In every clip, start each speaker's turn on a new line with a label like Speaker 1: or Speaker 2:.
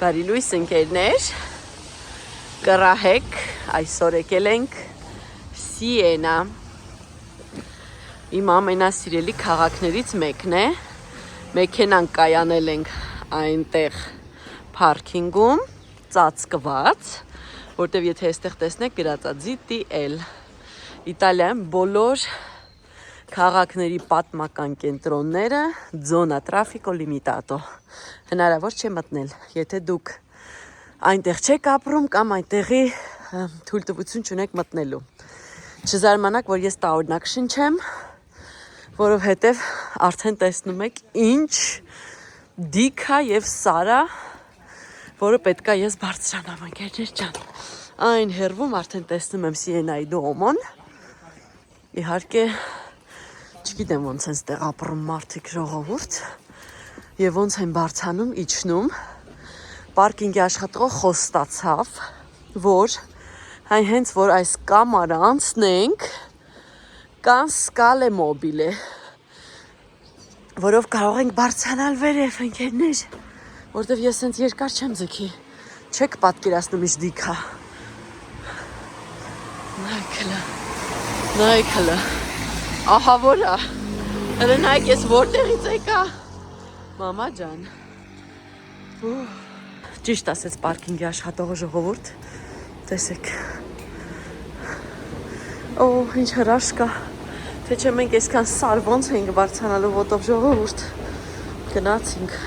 Speaker 1: Բարի լույս ընկերներ, կռահեք, այսօր եկել ենք Սիենա, իմ ամենասիրելի քաղաքներից մեկն է, մեքենան կայանել ենք այնտեղ պարքինգում, ծածկված, որտև եթե այստեղ տեսնեք գրած է GTL, Իտալիայում բոլոր քաղաքների պատմական կենտրոնները ձոնա տրաֆիկո լիմիտատո, հնարավոր չէ մտնել, եթե դուք այնտեղ չեք ապրում կամ այնտեղի թույլտվություն չունեք մտնելու։ Չզարմանաք, որ ես տարօրինակ շնչեմ, որովհետև արդեն տեսնում եք ինչ դիքա եւ սարա, որը պետքա ես բարձրանամ, ընկերներ ջան։ Այն հեռվում արդեն տեսնում եմ Սիենայի դոմոն։ Իհարկե, չգիտեմ ոնց են ստեղ ապրում մարդիկ ժողովուրդ եւ ոնց են բարձանում, իջնում։ Պարկինգի աշխատող խոստացավ, որ հենց որ այս կամարը անցնենք, կան սկալե մոբիլե, որով կարող ենք բարձրանալ վերև, ընկերներ, որտեվ ես հենց երկար չեմ ձգի, չեք պատկերացնում ինչ դիքա։ Նայքլա, ահա որա, հələ նայք ես որտեղից եկա, մամա ջան, ճիշտ ասեց պարկինգի աշխատողը ժողովուրդ, տեսեք, ինչ հրաշք կա, թե չէ մենք այսքան սար ոնց էինք բարձրանալու ոտով ժողովուրդ, գնացինք,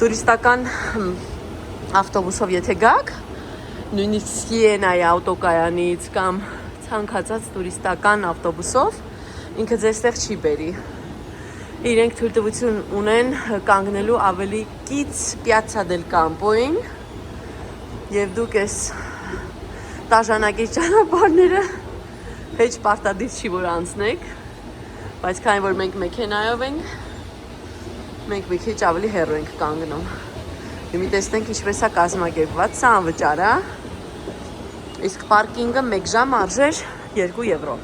Speaker 1: տուրիստական ավտոբուսով եթե գաք, նույնիսկ Սիենայի ավտոկայանից կամ ցանկացած տուրիստական ավտոբուսով ինքը ձեզ տեղ չի բերի։ Իրենք թույլտվություն ունեն կանգնելու ավելի կից Պիացցա դել Կամպոին եւ դուք այս տաժանակիր ճանապարհները հեչ պարտադիր չի որ անցնեք, բայց քանի որ մենք մեքենայով ենք, մենք մի քիչ ավելի հեռու ենք կանգնում։ Իմի տեսնենք ինչպես է կազմակերպված, սա անվճար է։ Իսկ պարկինգը 1 ժամ արժեր 2 եվրո։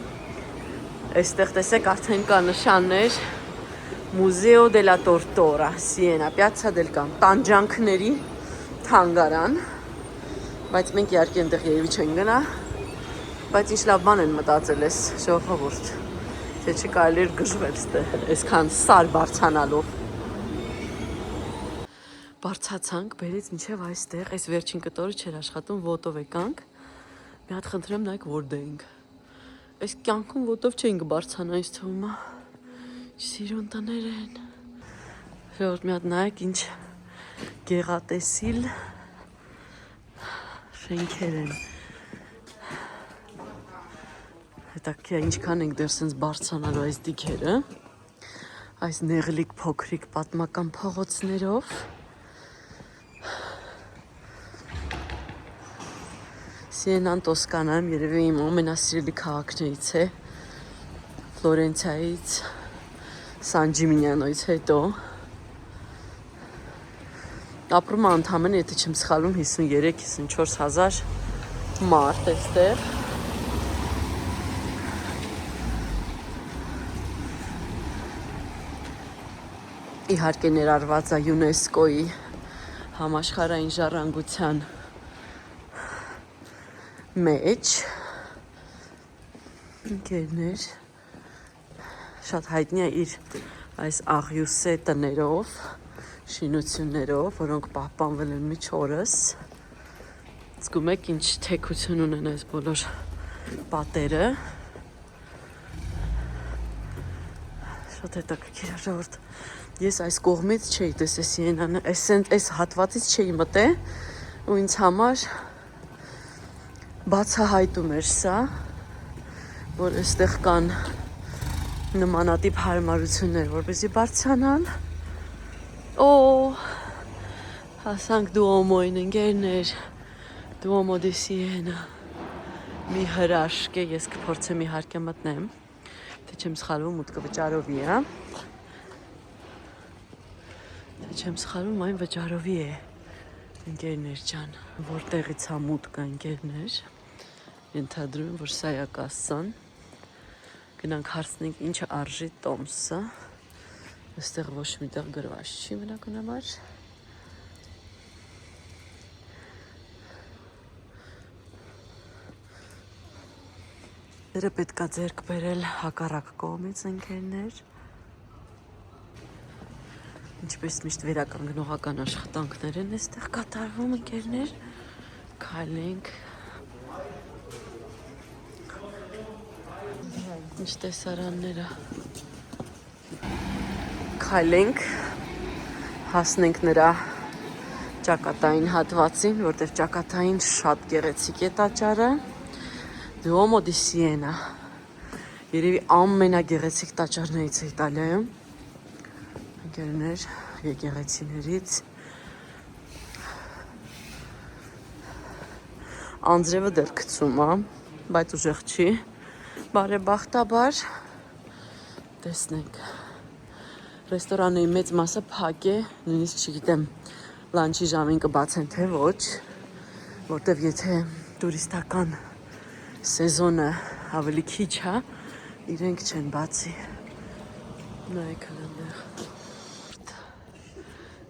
Speaker 1: Այստեղ տեսեք արդեն կա նշաններ Museo della Tortora, Siena, Piazza del Campo, տանջանքների թանգարան, բայց մենք իհարկե այնտեղ երևի չենք գնա, բայց ինչ լավ բան են մտածել էս ժողովուրդ, թե չի կարելի էր գժվել ստեղ, այսքան սար բարձանալով։ Բարձացանք, բերից մինչև այստեղ, այս վերջին կտորը չէր աշխատում, ոտով եկանք, մի հատ խնդրեմ նայեք որտե ենք։ Այս կյանքում ոտով չենք բարձանա, ինձ թվում է։ Սիրուն տներ են։ Ժողովուրդ մի հատ նայեք ինչ գեղատեսիլ շենքեր են։ Հետաքրքիր է ինչքան ենք դեռ սենց բարձրանալու այս դիքերը, այս նեղլիկ փոքրիկ պատմական փողոցներով։ Սիենան Տոսկանայում երևի իմ ամենասիրելի քաղաքներից է, Ֆլորենցիայից, Սան Ջիմինյանոյից հետո։ Ապրում է ընդամենը, եթե չեմ սխալվում, 53-54 հազար մարդ այստեղ։ Իհարկե ներառված է ՅՈՒՆԵՍԿՕ-ի համաշխարհային ժառանգության մեջ, ընկերներ, շատ հայտնի է իր այս աղյուսե տներով, շինություններով, որոնք պահպանվել են մինչ օրս։ Զգում եք ինչ թեքություն ունեն այս բոլոր պատերը։ Շատ հետաքրքիր է ժողովուրդ։ Ես այս կողմից չէի տեսել Սիենան, այս հատվածից չէի մտել ու ինձ համար բացահայտում էր սա, որ այստեղ կան նմանատիպ հարմարություններ, որպեսզի բարձրանալ։ Հասանք Դուոմոյին, ընկերներ, Duomo di Siena։ Մի հրաշք է, ես կփորձեմ իհարկե մտնեմ, թե չեմ սխալվում մուտքը վճարովի է։ Թե չեմ սխալվում այն վճարովի է, ընկերներ ջան, որտեղից է մուտքը, ընկերներ։ Ենթադրում եմ, որ սա է կասան։ Գնանք հարցնենք ինչը արժի տոմսը։ Այստեղ ոչ միտեղ գրված չի բնականաբար։ Դերը պետք է ձեռք բերել հակառակ կողմից ընկերներ։ Ինչպես միշտ վերականգնողական աշխատանքներ են այստեղ կատարվում ընկերներ։ Քայլենք։ Ինչ տեսարանները։ Քայլենք, հասնենք նրա ճակատային հատվածին, որտեղ ճակատային շատ գեղեցիկ է տաճարը։ Duomo di Siena։ Երևի ամենագեղեցիկ տաճարներից է Իտալիայում։ Ընկերներ, եկեղեցիներից։ Անձրևը դեռ գցում է, բայց ուժեղ չի։ Բարեբախտաբար տեսնենք։ Ռեստորանի մեծ մասը փակ է, նույնիսկ չգիտեմ լանչի ժամին կբացեն թե ոչ, որտեվ եթե տուրիստական սեզոնը ավելի քիչ է, իրենք չեն բացի։ Նայեք հլանդեղ։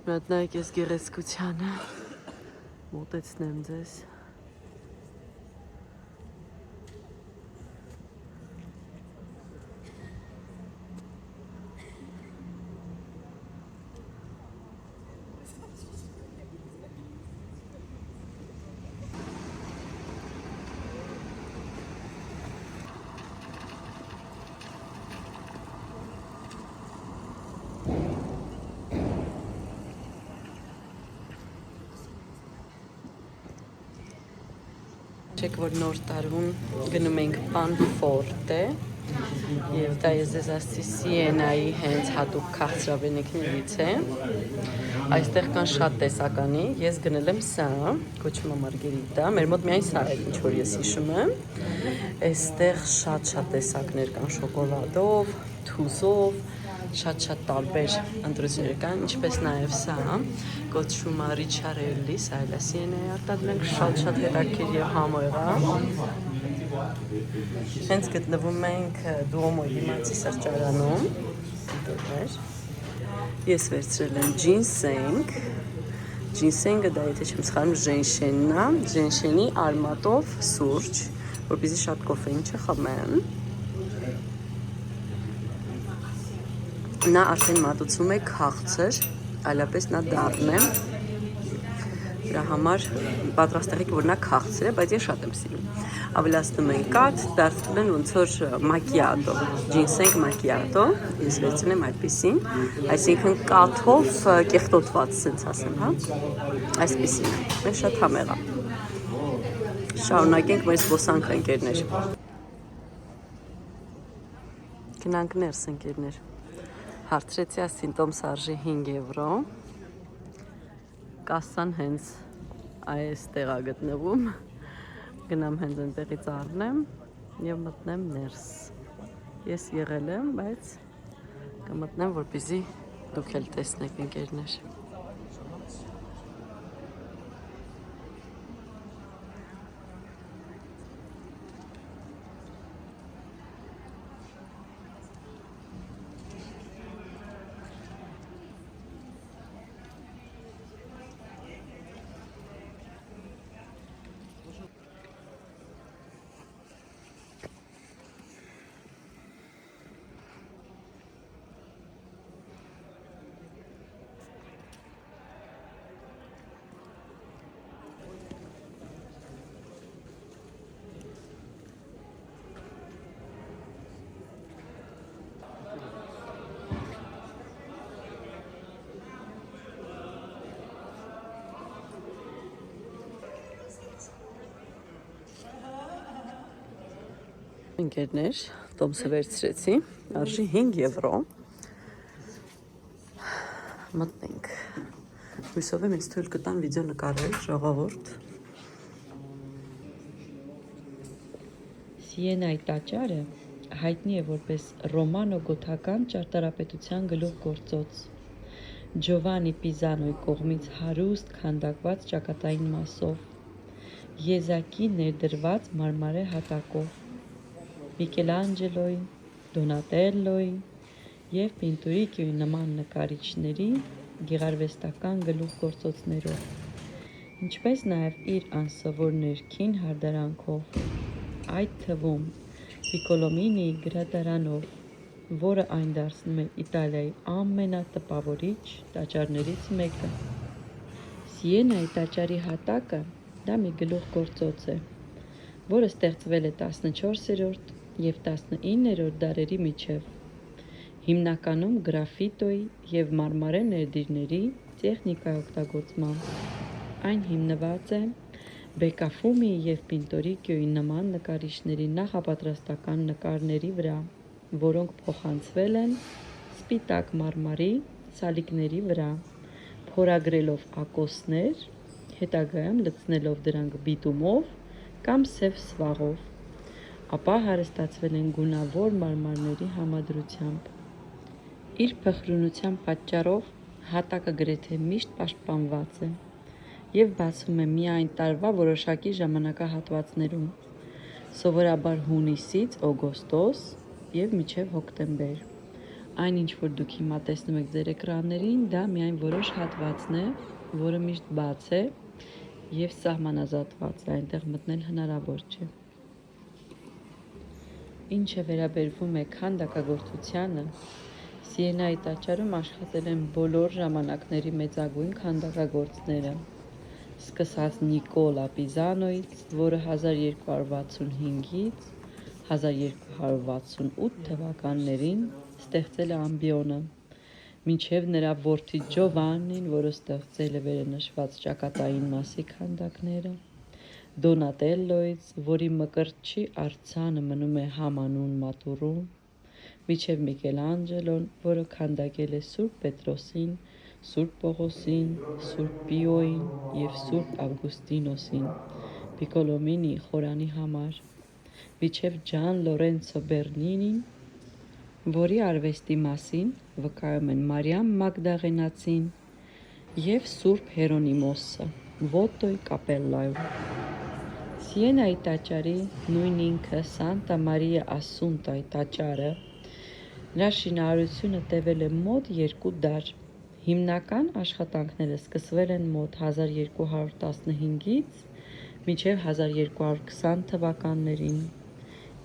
Speaker 1: Մետ նայեք ես գեղեցկությանը, մոտեցնեմ ձեզ։ Չեք, որ նոր տարվում գնում ենք Պանֆորտե և դա ես ձեզ ասի Սիենայի հենց հատուկ քաղցրավենիքներից է։ Այստեղ կան շատ տեսականի, ես գնել եմ սա, կոչվում է Մարգերիտա, մեր մոտ միայն սա է, ինչ որ ես հիշում եմ։ Այստեղ շատ տեսակներ կան շոկոլադով, թուզով, շատ տարբեր ընտրություններ կան, ինչպես նաև սա, կոչվում է Ռիչարելլի, սա էլ է Սիենայի արտադրենք, շատ հետաքրքիր և համեղ է։ Հենց գտնվում ենք Duomo-ի դիմացի սրճարանում։ Ես վերցրել եմ ջինսենգ։ Ջինսենգը դա եթե չեմ սխալվում ժենշենն է, ժենշենի արմատով սուրճ, որպեսզի շատ կոֆեին չխմեմ։ Նա արդեն մատուցում է քաղցր, այլապես նա դառն է։ Դրա համար պատրաստել եք, որ նա քաղցր է, բայց ես շատ եմ սիրում։ Ավելացնում են կաթ, դարձնում են ոնց որ մակիատո, ջինսենգ մակիատո, ես վերցնեմ այդպեսին, այսինքն կաթով կեղտոտված, սենց ասեմ, հա, այսպեսին է, մեզ շատ համեղ է։ Շարունակենք մեր զբոսանքը ընկերներ։ Գնանք ներս ընկերներ։ Հարցրեցի ասին տոմս արժի 5 եվրո, կասան հենց այստեղ է գտնվում, գնամ հենց այնտեղից առնեմ և մտնեմ ներս, ես եղել եմ, բայց կմտնեմ, որպեսզի դուք էլ տեսնեք ընկերներ։ Ընկերներ, տոմսը վերցրեցի, արժի 5 եվրո, մտնենք, հույսով եմ ինձ թույլ կտան վիդեո նկարել, ժողովուրդ։
Speaker 2: Սիենայի տաճարը հայտնի է որպես ռոմանո-գոթական ճարտարապետության գլուխգործոց, Ջովանի Պիզանոյի կողմից հարուստ քանդակված ճակատային մասով, եզակի ներդրված մարմարե հատակով, Միքելանջելոյի, Դոնատելլոյի և Պինտուրիկիոյի նման նկարիչների գեղարվեստական գլուխգործոցներով, ինչպես նաև իր անսովոր ներքին հարդարանքով, այդ թվում Պիկոլոմինի գրադարանով, որը այն դարձնում է Իտալիայի ամենատպավորիչ տաճարներից մեկը։ Սիենայի տաճարի հատակը դա մի գլուխգործոց է, որը ստեղծվել է 14-րդ և 19-րդ դարերի միջև, հիմնականում գրաֆիտոյի և մարմարե ներդիրների տեխնիկայի օգտագործմամբ։ Այն հիմնված է Բեկաֆումիի և Պինտորիկիոյի նման նկարիչների նախապատրաստական նկարների վրա, որոնք փոխանցվել են սպիտակ մարմարի սալիկների վրա, փորագրելով ակոսներ, հետագայում լցնելով դրանք բիտումով կամ սև սվաղով, ապա հարստացվել են գունավոր մարմարների համադրությամբ։ Իր փխրունության պատճառով հատակը գրեթե միշտ պաշտպանված է և բացվում է միայն տարվա որոշակի ժամանակահատվածներում, սովորաբար հունիսից օգոստոս և մինչև հոկտեմբեր։ Այն, ինչ որ դուք հիմա տեսնում եք ձեր էկրաններին, դա միայն որոշ հատվածն է, որը միշտ բաց է և սահմանազատված է, այնտեղ մտնել հնարավոր չէ։ Ինչը վերաբերվում է քանդակագործությանը, Սիենայի տաճարում աշխատել են բոլոր ժամանակների մեծագույն քանդակագործները, սկսած Նիկոլա Պիզանոյից, որը 1265-ից 1268 թվականներին ստեղծել է ամբիոնը, մինչև նրա որդի Ջովաննին, որը ստեղծել է վերնշված ճակատային մասի քանդակները, Դոնատելլոյից, որի մկրտչի արձանը մնում է համանուն մատուռում, մինչև Միքելանջելոն, որը քանդակել է Սուրբ Պետրոսին, Սուրբ Պողոսին, Սուրբ Պիոյին և Սուրբ Ավգուստինոսին Պիկոլոմինի խորանի համար, մինչև Ջան Լորենցո Բեռնինին, որի արվեստի մասին վկայում են Մարիամ Մագդաղենացին և Սուրբ Հերոնիմոսը Վոտոյի կապելլայում։ Սիենայի տաճարի նույն ինքը Սանտա Մարիա Ասսունտայի տաճարը, նրա շինարարությունը տևել է մոտ 2 դար։ Հիմնական աշխատանքները սկսվել են մոտ 1215-ից մինչև 1220 թվականներին,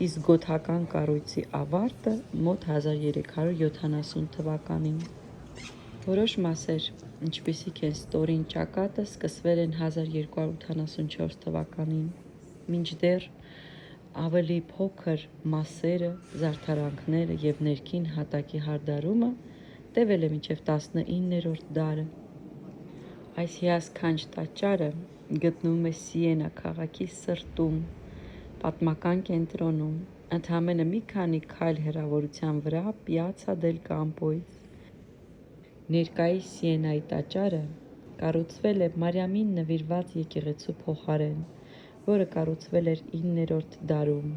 Speaker 2: իսկ գոթական կառույցի ավարտը մոտ 1370 թվականին։ Որոշ մասեր, ինչպիսիք են ստորին ճակատը, սկսվել են 1284 թվականին, մինչդեռ ավելի փոքր մասերը, զարդարանքները և ներքին հատակի հարդարումը տևել է մինչև 19-րդ դարը։ Այս հիասքանչ տաճարը գտնվում է Սիենա քաղաքի սրտում, պատմական կենտրոնում, ընդամենը մի քանի քայլ հեռավորության վրա Պիացցա դել Կամպոյից։ Ներկայիս Սիենայի տաճարը կառուցվել է Մարիամին նվիրված եկեղեցու փոխարեն, որը կառուցվել էր 9-րդ դարում։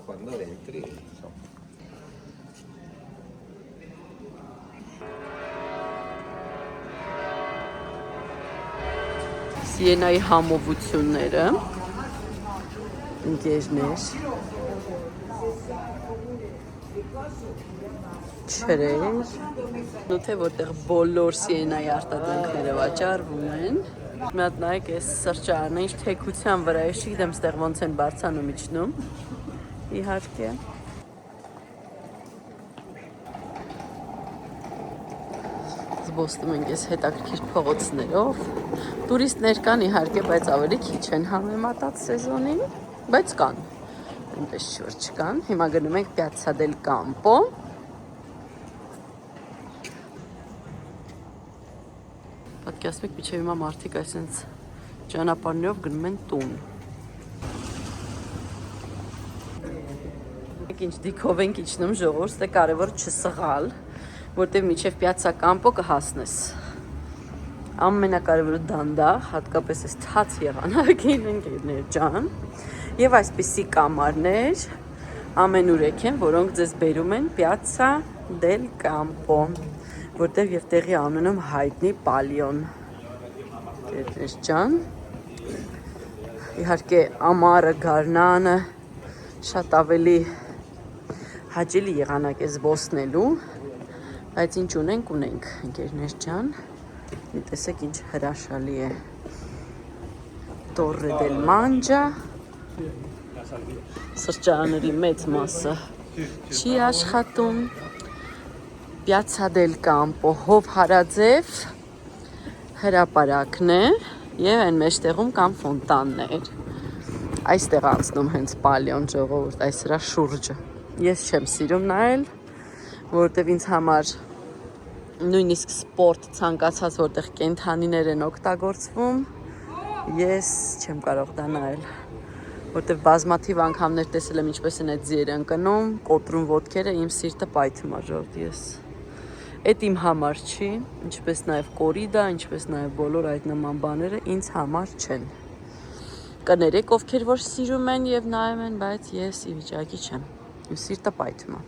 Speaker 3: Quando entri, insomma.
Speaker 1: Սիենայի համովությունները, ընկերներ, չրեր, նոթե որտեղ բոլոր Սիենայի արտադրանքները վաճառվում են։ Մի հատ նայեք այս սրճարանը, ինչ թեքության վրա է, չգիտեմ ստեղ ոնց են բարձանում իջնում։ Իհարկե։ Զբոսնում ենք այս հետաքրքիր փողոցներով։ Տուրիստներ կան իհարկե, բայց ավելի քիչ են համեմատած սեզոնին, բայց կան։ Այնպես չի որ չկան։ Հիմա գնում ենք Պիացցա դել Կամպո։ Պատկերացնում եք, միջև հիմա մարդիկ այսպես ճանապարհներով գնում են տուն։ Ինչ դիքով ենք իջնում ժողովուրդ, դե կարևոր չսղալ, որտեղ միջև Պյացցա Կամպո կհասնես։ Ամենակարևորը դանդաղ, հատկապես այս թաց եղանակին ընկերներ ջան, եւ այսպիսի կամարներ ամենուրեք են, որոնք ձեզ բերում են Պյացցա դել Կամպո, որտեղ եւ տեղի անունում հայտնի Պալիոն։ Ընկերներ ջան, իհարկե ամառը, գարնանը շատ ավելի հաճելի եղանակ է զբոսնելու, բայց ինչ ունենք, ընկերներ ջան, մի տեսեք ինչ հրաշալի է։ Torre del Mangia, սրճարանների մեծ մասը չի աշխատում, Piazza del Campo, հով հարաձև հրապարակն է եւ այն մեջտեղում կան ֆոնտաններ։ Այստեղ անցնում հենց Պալիոն ժողովուրդ, այս հրա շուրջը։ Ես չեմ սիրում նայել, որովհետև ինձ համար նույնիսկ սպորտ ցանկացած որտեղ կենթանիներ են օգտագործվում, ես չեմ կարող դա նայել, որովհետև բազմաթիվ անգամներ տեսել եմ ինչպես են այդ ձիերը ընկնում, կոտրում ոտքերը, իմ սիրտը պայթում ա ժողովուրդ, ես։ Այդ իմ համար չի, ինչպես նաև կորիդա, ինչպես նաև բոլոր այդ նման բաները ինձ համար չեն։ Կներեք, ովքեր որ սիրում են եւ նայում են, բայց ես ի վիճակի չեմ։ Իմ սիրտը պայթում է։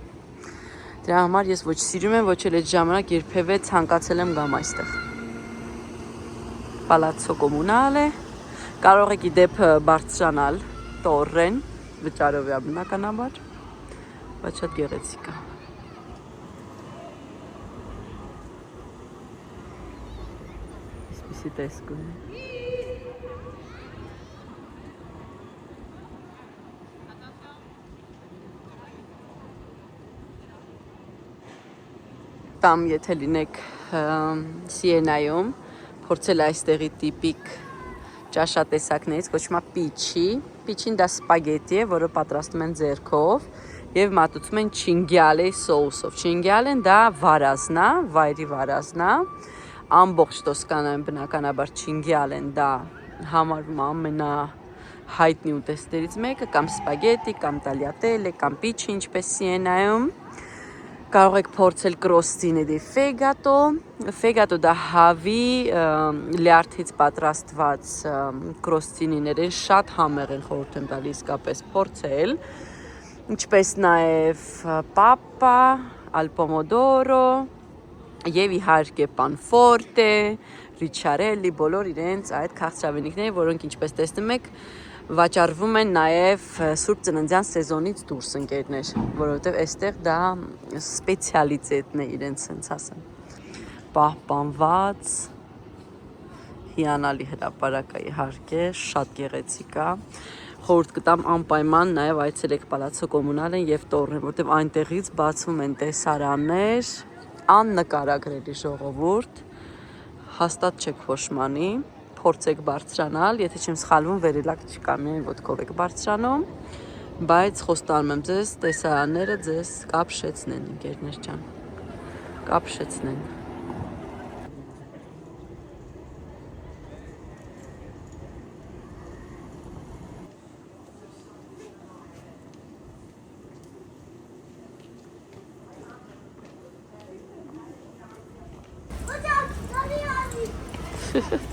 Speaker 1: Դրա համար ես ոչ սիրում եմ, ոչ էլ այդ ժամանակ երբևէ ցանկացել եմ գամ այստեղ։ Palazzo Comunale, կարող եք ի դեպ բարձրանալ Torren, վճարով է բնականաբար, բայց շատ գեղեցիկ է։ Այսպիսի տեսք ունի։ Կամ եթե լինեք Սիենայում, փորձել այստեղի տիպիկ ճաշատեսակներից, կոչվում է պիչի։ Պիչին դա սպագետի է, որը պատրաստում են ձեռքով եւ մատուցում են չինգյալե սոուսով։ Չինգյալեն դա վարազն է, վայրի վարազն է։ Ամբողջ Տոսկանայում բնականաբար չինգյալեն դա համարվում ամենահայտնի ուտեստներից մեկը, կամ սպագետի, կամ տալյատելե, կամ պիչի, ինչպես Սիենայում։ Կարող եք փորձել կրոստինե դի ֆեգատո, ֆեգատո դա հավի լյարդից պատրաստված կրոստինիներ են, շատ համեղ են, խորհուրդ եմ տալիս իսկապես փորձել, ինչպես նաև պապա, ալ պոմոդորո եւ իհարկե պանֆորտե, ռիչարելի, բոլոր իրենց այդ քաղցրավենիքները, որոնք ինչպես տեսնում եք վաճառվում են նաև Սուրբ Ծննդյան սեզոնից դուրս ընկերներ, որովհետև այստեղ դա սպեցիալիտետն է իրենց sense ասեմ։ Պահպանված հիանալի հրապարակ է իհարկե, շատ գեղեցիկ է։ Խորհուրդ կտամ անպայման նաև այցելեք Palazzo Comunale եւ Torren, որովհետև այնտեղից բացվում են տեսարաններ, աննկարագրելի ժողովուրդ, հաստատ չեք փոշմանի։ Փորձեք բարձրանալ, եթե չեմ սխալվում, վերելակ չկա, միայն ոտքով եք բարձրանում, բայց խոստանում եմ ձեզ, տեսարանները ձեզ կապշեցնեն, ընկերներ ջան, կապշեցնեն։